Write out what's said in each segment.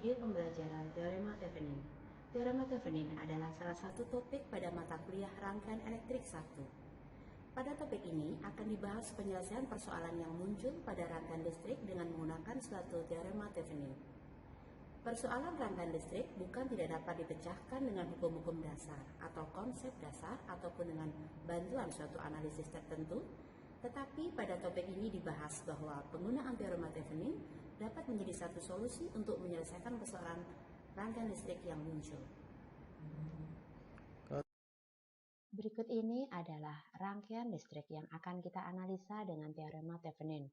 video pembelajaran Teorema Thevenin. Teorema Thevenin adalah salah satu topik pada mata kuliah rangkaian elektrik 1. Pada topik ini akan dibahas penyelesaian persoalan yang muncul pada rangkaian listrik dengan menggunakan suatu Teorema Thevenin. Persoalan rangkaian listrik bukan tidak dapat dipecahkan dengan hukum-hukum dasar atau konsep dasar ataupun dengan bantuan suatu analisis tertentu, tetapi pada topik ini dibahas bahwa penggunaan Teorema Thevenin dapat menjadi satu solusi untuk menyelesaikan persoalan rangkaian listrik yang muncul. Berikut ini adalah rangkaian listrik yang akan kita analisa dengan Teorema Thevenin.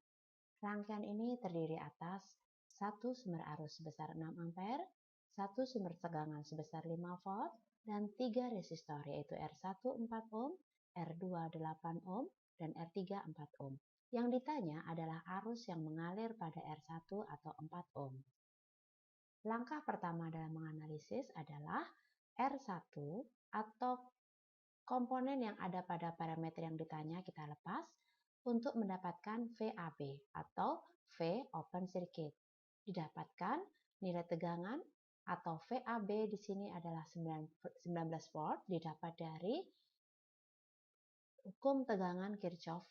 Rangkaian ini terdiri atas satu sumber arus sebesar 6 ampere, satu sumber tegangan sebesar 5 volt, dan 3 resistor yaitu R1 4 ohm, R2 8 ohm, dan R3 4 ohm. Yang ditanya adalah arus yang mengalir pada R1 atau 4 ohm. Langkah pertama dalam menganalisis adalah R1 atau komponen yang ada pada parameter yang ditanya kita lepas untuk mendapatkan VAB atau V open circuit. Didapatkan nilai tegangan atau VAB di sini adalah 19 volt didapat dari hukum tegangan Kirchhoff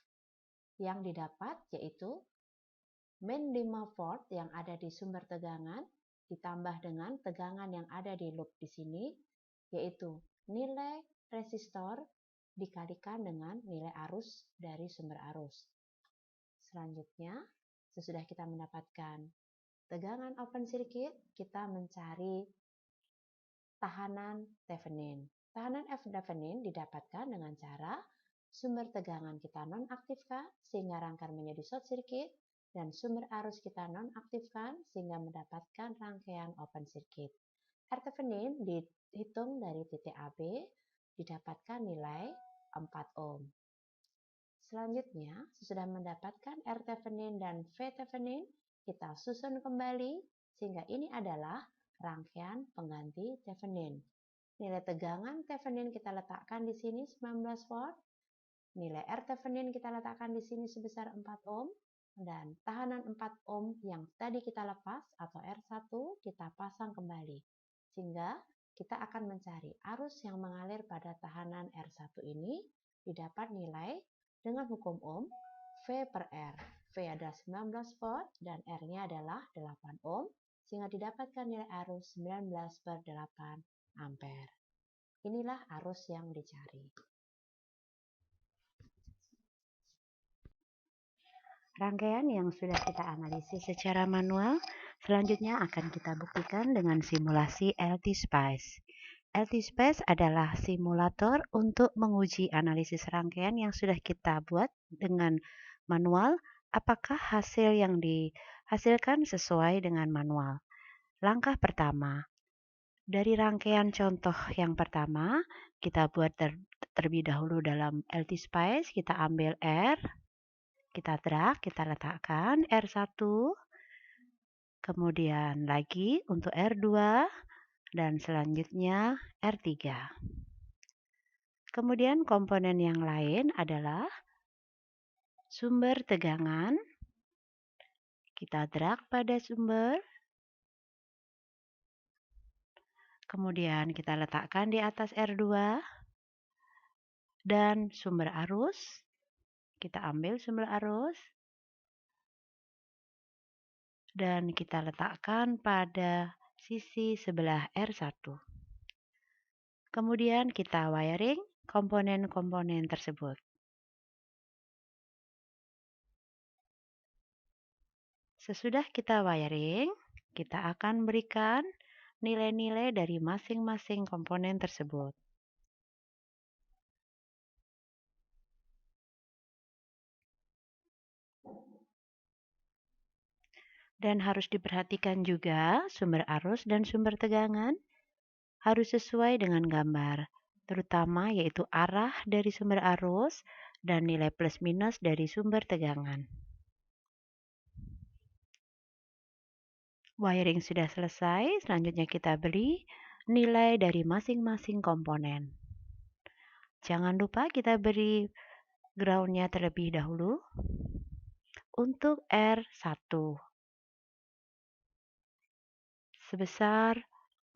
yang didapat yaitu min 5 volt yang ada di sumber tegangan ditambah dengan tegangan yang ada di loop di sini yaitu nilai resistor dikalikan dengan nilai arus dari sumber arus. Selanjutnya, sesudah kita mendapatkan tegangan open circuit, kita mencari tahanan Thevenin. Tahanan Thevenin didapatkan dengan cara sumber tegangan kita nonaktifkan sehingga rangkaian menjadi short circuit dan sumber arus kita nonaktifkan sehingga mendapatkan rangkaian open circuit. R Thevenin dihitung dari titik AB didapatkan nilai 4 ohm. Selanjutnya, sesudah mendapatkan R Thevenin dan V Thevenin, kita susun kembali sehingga ini adalah rangkaian pengganti Thevenin. Nilai tegangan Thevenin kita letakkan di sini 19 volt. Nilai R Thevenin kita letakkan di sini sebesar 4 ohm. Dan tahanan 4 ohm yang tadi kita lepas atau R1 kita pasang kembali. Sehingga kita akan mencari arus yang mengalir pada tahanan R1 ini didapat nilai dengan hukum ohm V per R. V adalah 19 volt dan R-nya adalah 8 ohm sehingga didapatkan nilai arus 19 per 8 ampere. Inilah arus yang dicari. Rangkaian yang sudah kita analisis secara manual, selanjutnya akan kita buktikan dengan simulasi LT-Spice. LT-Spice adalah simulator untuk menguji analisis rangkaian yang sudah kita buat dengan manual, apakah hasil yang dihasilkan sesuai dengan manual. Langkah pertama, dari rangkaian contoh yang pertama, kita buat terlebih dahulu dalam LT-Spice, kita ambil R, kita drag, kita letakkan R1, kemudian lagi untuk R2, dan selanjutnya R3. Kemudian komponen yang lain adalah sumber tegangan. Kita drag pada sumber. Kemudian kita letakkan di atas R2. Dan sumber arus. Kita ambil sumber arus. Dan kita letakkan pada sisi sebelah R1. Kemudian kita wiring komponen-komponen tersebut. Sesudah kita wiring, kita akan berikan nilai-nilai dari masing-masing komponen tersebut. Dan harus diperhatikan juga sumber arus dan sumber tegangan harus sesuai dengan gambar, terutama yaitu arah dari sumber arus dan nilai plus minus dari sumber tegangan. Wiring sudah selesai, selanjutnya kita beri nilai dari masing-masing komponen. Jangan lupa kita beri ground-nya terlebih dahulu. Untuk R1. sebesar,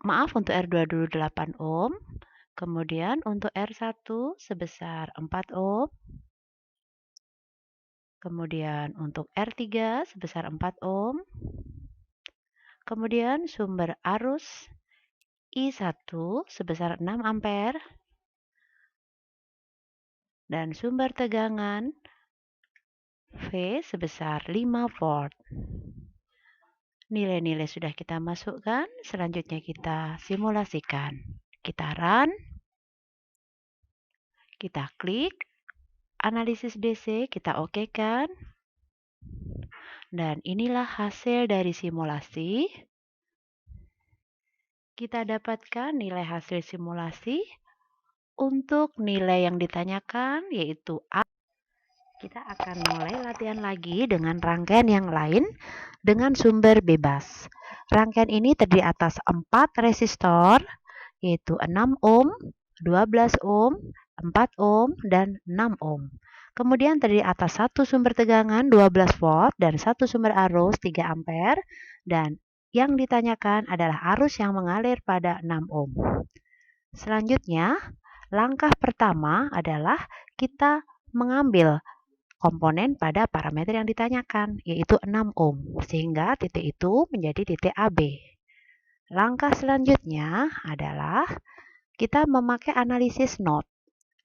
maaf untuk R2 dulu 8 ohm, kemudian untuk R1 sebesar 4 ohm, kemudian untuk R3 sebesar 4 ohm, kemudian sumber arus I1 sebesar 6 ampere, dan sumber tegangan V sebesar 5 volt. Nilai-nilai sudah kita masukkan, selanjutnya kita simulasikan. Kita run, kita klik, analisis DC kita okekan, dan inilah hasil dari simulasi. Kita dapatkan nilai hasil simulasi untuk nilai yang ditanyakan, yaitu A. Kita akan mulai latihan lagi dengan rangkaian yang lain dengan sumber bebas. Rangkaian ini terdiri atas 4 resistor, yaitu 6 ohm, 12 ohm, 4 ohm, dan 6 ohm. Kemudian terdiri atas satu sumber tegangan 12 volt dan satu sumber arus 3 ampere, dan yang ditanyakan adalah arus yang mengalir pada 6 ohm. Selanjutnya, langkah pertama adalah kita mengambil komponen pada parameter yang ditanyakan, yaitu 6 ohm, sehingga titik itu menjadi titik AB. Langkah selanjutnya adalah kita memakai analisis node.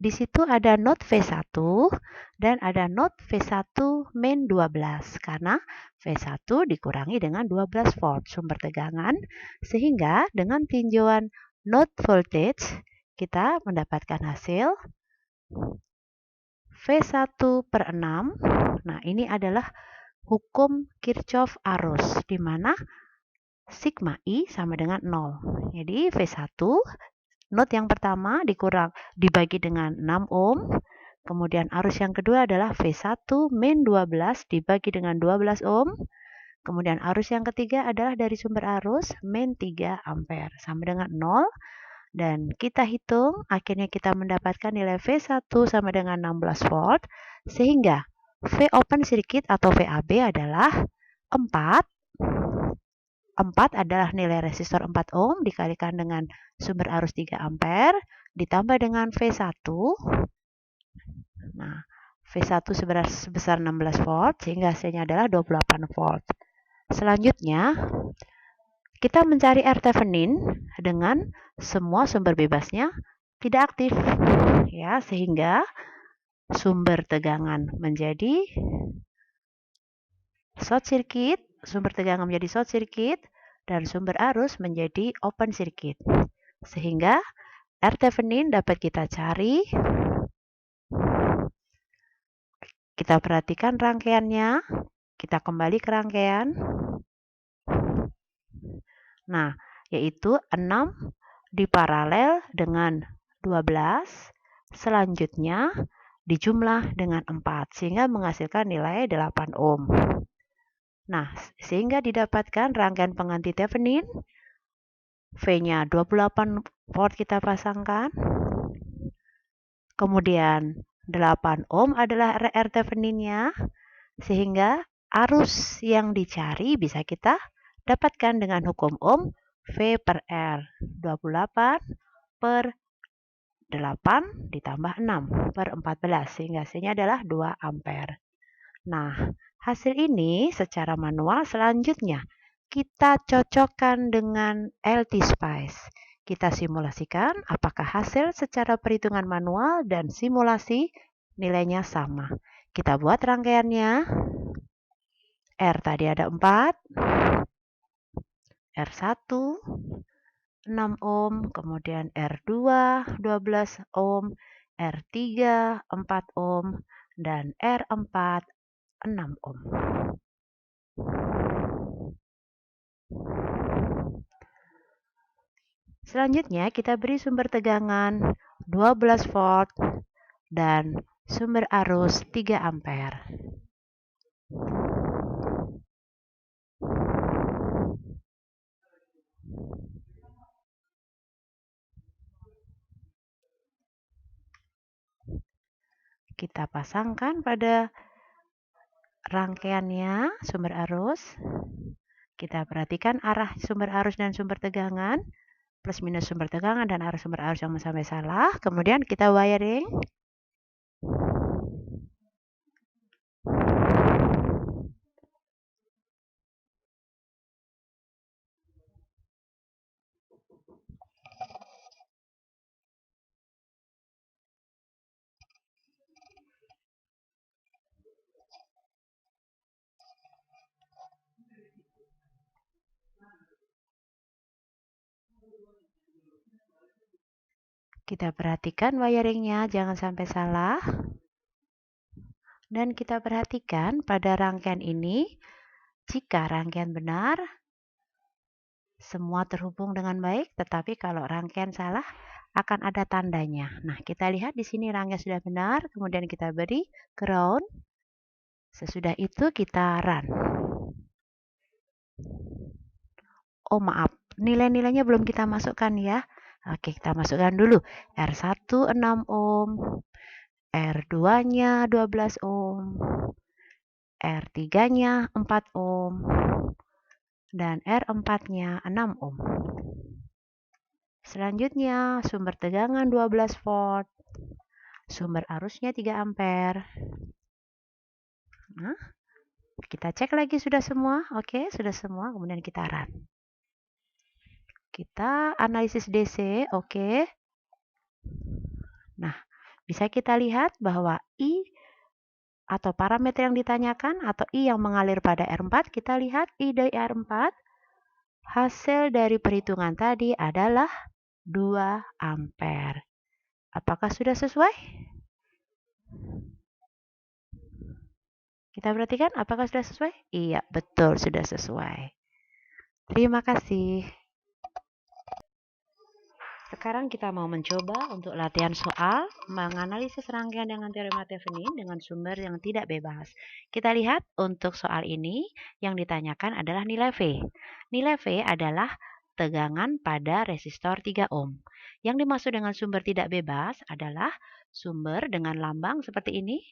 Di situ ada node V1 dan ada node V1 main 12, karena V1 dikurangi dengan 12 volt sumber tegangan, sehingga dengan tinjauan node voltage kita mendapatkan hasil V1 per 6. Nah, ini adalah hukum Kirchhoff arus, di mana sigma I sama dengan 0. Jadi V1, node yang pertama dibagi dengan 6 ohm. Kemudian arus yang kedua adalah V1 min 12 dibagi dengan 12 ohm. Kemudian arus yang ketiga adalah dari sumber arus min 3 ampere sama dengan 0. Dan kita hitung, akhirnya kita mendapatkan nilai V1 sama dengan 16 volt, sehingga V open circuit atau VAB adalah 4. 4 adalah nilai resistor 4 ohm dikalikan dengan sumber arus 3 ampere, ditambah dengan V1. Nah, V1 sebesar 16 volt, sehingga hasilnya adalah 28 volt. Selanjutnya, kita mencari R Thevenin dengan semua sumber bebasnya tidak aktif, ya, sehingga sumber tegangan menjadi short circuit, sumber tegangan menjadi short circuit, dan sumber arus menjadi open circuit. Sehingga R Thevenin dapat kita cari. Kita perhatikan rangkaiannya, kita kembali ke rangkaian. Nah, yaitu 6 diparalel dengan 12, selanjutnya dijumlah dengan 4, sehingga menghasilkan nilai 8 ohm. Nah, sehingga didapatkan rangkaian pengganti Thevenin, V-nya 28 volt kita pasangkan, kemudian 8 ohm adalah R Thevenin-nya, sehingga arus yang dicari bisa kita dapatkan dengan hukum Ohm V per R. 28 per 8 ditambah 6 per 14, sehingga hasilnya adalah 2 ampere. Nah, hasil ini secara manual selanjutnya kita cocokkan dengan LT-Spice. Kita simulasikan apakah hasil secara perhitungan manual dan simulasi nilainya sama. Kita buat rangkaiannya. R tadi ada 4, R1 6 ohm, kemudian R2 12 ohm, R3 4 ohm, dan R4 6 ohm. Selanjutnya kita beri sumber tegangan 12 volt dan sumber arus 3 ampere. Kita pasangkan pada rangkaiannya sumber arus. Kita perhatikan arah sumber arus dan sumber tegangan, plus minus sumber tegangan dan arah sumber arus yang sampai salah. Kemudian kita wiring. Kita perhatikan wiringnya, jangan sampai salah. Dan kita perhatikan pada rangkaian ini, jika rangkaian benar, semua terhubung dengan baik, tetapi kalau rangkaian salah, akan ada tandanya. Nah, kita lihat di sini rangkaian sudah benar, kemudian kita beri ground. Sesudah itu kita run. Oh maaf, nilai-nilainya belum kita masukkan ya. Oke, kita masukkan dulu. R1 6 ohm, R2-nya 12 ohm, R3-nya 4 ohm, dan R4-nya 6 ohm. Selanjutnya, sumber tegangan 12 volt, sumber arusnya 3 ampere. Nah, kita cek lagi sudah semua. Oke, sudah semua. Kemudian kita run. Kita analisis DC, oke. Nah, bisa kita lihat bahwa I atau parameter yang ditanyakan atau I yang mengalir pada R4, kita lihat I dari R4, hasil dari perhitungan tadi adalah 2 ampere. Apakah sudah sesuai? Kita perhatikan apakah sudah sesuai? Iya, betul sudah sesuai. Terima kasih. Sekarang kita mau mencoba untuk latihan soal menganalisis rangkaian dengan teorema Thevenin dengan sumber yang tidak bebas. Kita lihat untuk soal ini yang ditanyakan adalah nilai V. Nilai V adalah tegangan pada resistor 3 ohm. Yang dimaksud dengan sumber tidak bebas adalah sumber dengan lambang seperti ini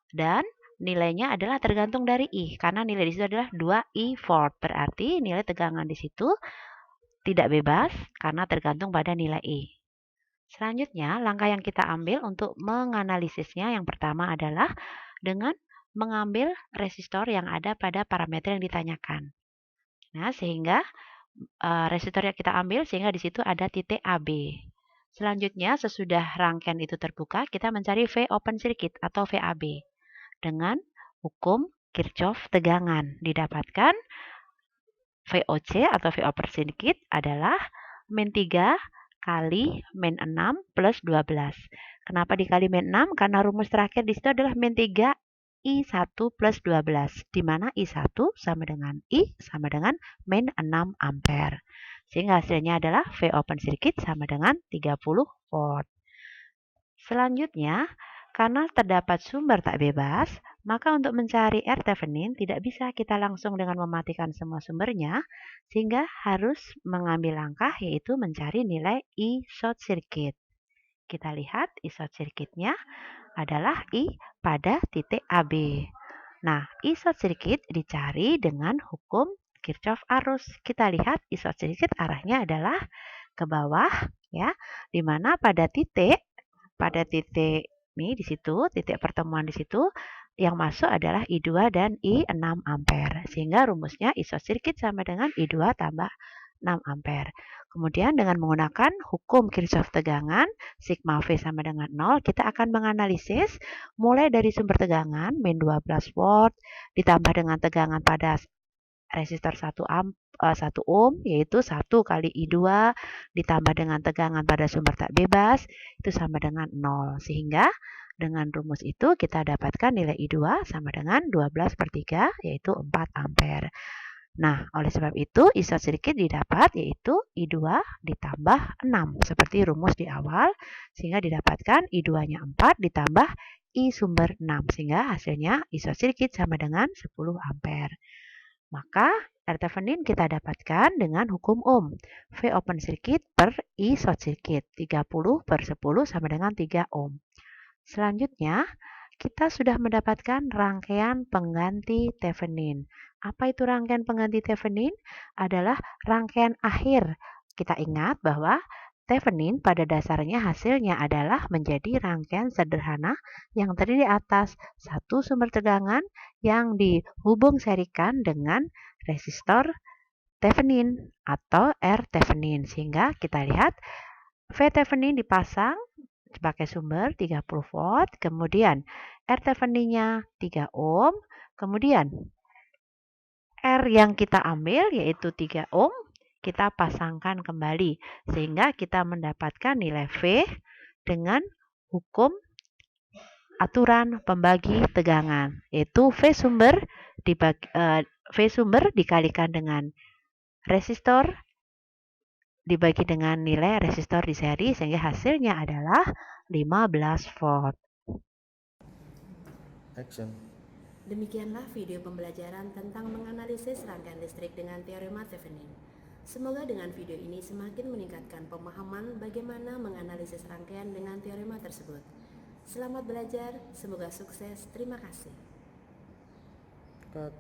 dan nilainya adalah tergantung dari I karena nilai di situ adalah 2I volt. Berarti nilai tegangan di situ tidak bebas karena tergantung pada nilai I. Selanjutnya, langkah yang kita ambil untuk menganalisisnya yang pertama adalah dengan mengambil resistor yang ada pada parameter yang ditanyakan. Nah, sehingga resistor yang kita ambil sehingga di situ ada titik AB. Selanjutnya, sesudah rangkaian itu terbuka, kita mencari V open circuit atau VAB dengan hukum Kirchhoff tegangan. Didapatkan VOC atau V open circuit adalah min 3 kali min 6 plus 12. Kenapa dikali min 6? Karena rumus terakhir di situ adalah min 3 I1 plus 12, di mana I1 sama dengan I sama dengan min 6 ampere. Sehingga hasilnya adalah V open circuit sama dengan 30 volt. Selanjutnya, karena terdapat sumber tak bebas, maka untuk mencari R Thevenin tidak bisa kita langsung dengan mematikan semua sumbernya, sehingga harus mengambil langkah yaitu mencari nilai I short circuit. Kita lihat I short circuitnya adalah I pada titik AB. Nah, I short circuit dicari dengan hukum Kirchhoff arus. Kita lihat I short circuit arahnya adalah ke bawah, ya, di mana pada titik ini di situ, titik pertemuan di situ, yang masuk adalah I2 dan I6 ampere. Sehingga rumusnya I short circuit sama dengan I2 tambah 6 ampere. Kemudian dengan menggunakan hukum Kirchhoff tegangan, sigma V sama dengan 0, kita akan menganalisis mulai dari sumber tegangan, min 12 volt, ditambah dengan tegangan pada resistor 1 ohm, yaitu 1 kali I2 ditambah dengan tegangan pada sumber tak bebas, itu sama dengan 0. Sehingga dengan rumus itu kita dapatkan nilai I2 sama dengan 12 per 3, yaitu 4 ampere. Nah, oleh sebab itu I short circuit didapat yaitu I2 ditambah 6, seperti rumus di awal, sehingga didapatkan I2-nya 4 ditambah I sumber 6, sehingga hasilnya I short circuit sama dengan 10 ampere. Maka R Thevenin kita dapatkan dengan hukum Ohm. V open circuit per I short circuit. 30 per 10 sama dengan 3 ohm. Selanjutnya, kita sudah mendapatkan rangkaian pengganti Thevenin. Apa itu rangkaian pengganti Thevenin? Adalah rangkaian akhir. Kita ingat bahwa Thevenin pada dasarnya hasilnya adalah menjadi rangkaian sederhana yang terdiri atas satu sumber tegangan yang dihubung serikan dengan resistor Thevenin atau R Thevenin. Sehingga kita lihat V Thevenin dipasang pakai sumber 30 volt, kemudian R Thevenin-nya 3 ohm, kemudian R yang kita ambil yaitu 3 ohm, kita pasangkan kembali sehingga kita mendapatkan nilai V dengan hukum aturan pembagi tegangan, yaitu V sumber dikalikan dengan resistor dibagi dengan nilai resistor di seri sehingga hasilnya adalah 15 volt. Action. Demikianlah video pembelajaran tentang menganalisis rangkaian listrik dengan teorema Thevenin. Semoga dengan video ini semakin meningkatkan pemahaman bagaimana menganalisis rangkaian dengan teorema tersebut. Selamat belajar, semoga sukses. Terima kasih. Cut.